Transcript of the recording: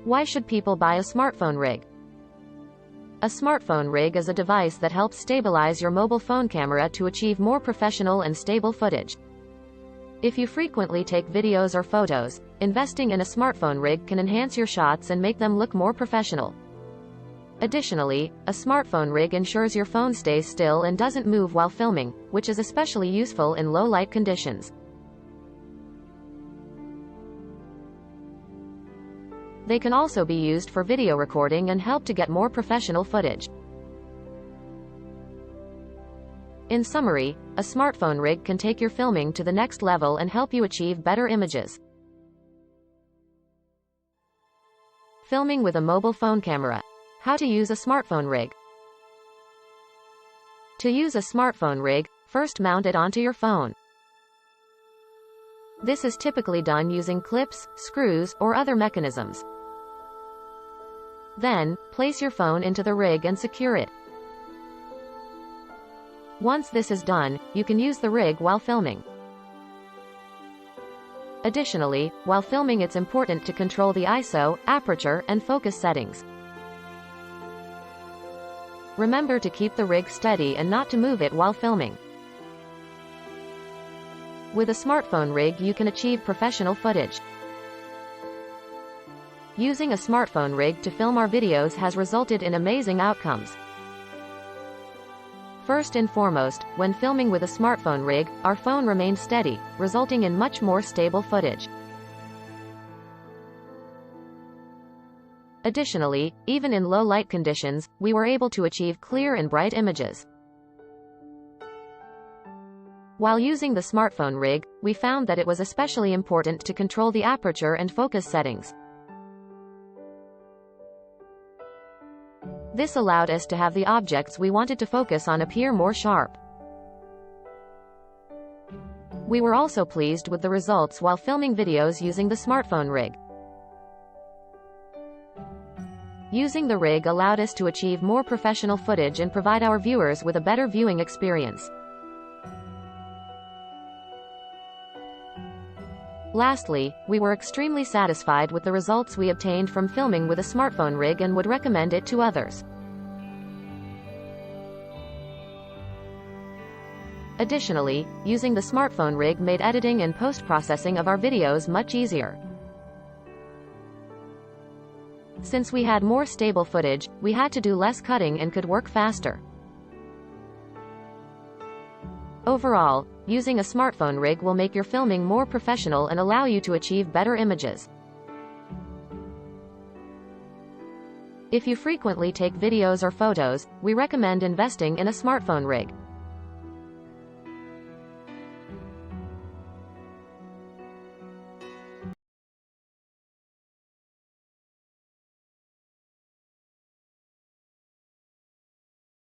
Why should people buy a smartphone rig? A smartphone rig is a device that helps stabilize your mobile phone camera to achieve more professional and stable footage. If you frequently take videos or photos, investing in a smartphone rig can enhance your shots and make them look more professional. Additionally, a smartphone rig ensures your phone stays still and doesn't move while filming, which is especially useful in low light conditions. They can also be used for video recording and help to get more professional footage. In summary, a smartphone rig can take your filming to the next level and help you achieve better images. Filming with a mobile phone camera. How to use a smartphone rig. To use a smartphone rig, first mount it onto your phone. This is typically done using clips, screws, or other mechanisms. Then, place your phone into the rig and secure it. Once this is done, you can use the rig while filming. Additionally, while filming it's important to control the ISO, aperture, and focus settings. Remember to keep the rig steady and not to move it while filming. With a smartphone rig you can achieve professional footage. Using a smartphone rig to film our videos has resulted in amazing outcomes. First and foremost, when filming with a smartphone rig, our phone remains steady, resulting in much more stable footage. Additionally, even in low light conditions, we were able to achieve clear and bright images. While using the smartphone rig, we found that it was especially important to control the aperture and focus settings. This allowed us to have the objects we wanted to focus on appear more sharp. We were also pleased with the results while filming videos using the smartphone rig. Using the rig allowed us to achieve more professional footage and provide our viewers with a better viewing experience. Lastly, we were extremely satisfied with the results we obtained from filming with a smartphone rig and would recommend it to others. Additionally, using the smartphone rig made editing and post-processing of our videos much easier. Since we had more stable footage, we had to do less cutting and could work faster. Overall, using a smartphone rig will make your filming more professional and allow you to achieve better images. If you frequently take videos or photos, we recommend investing in a smartphone rig.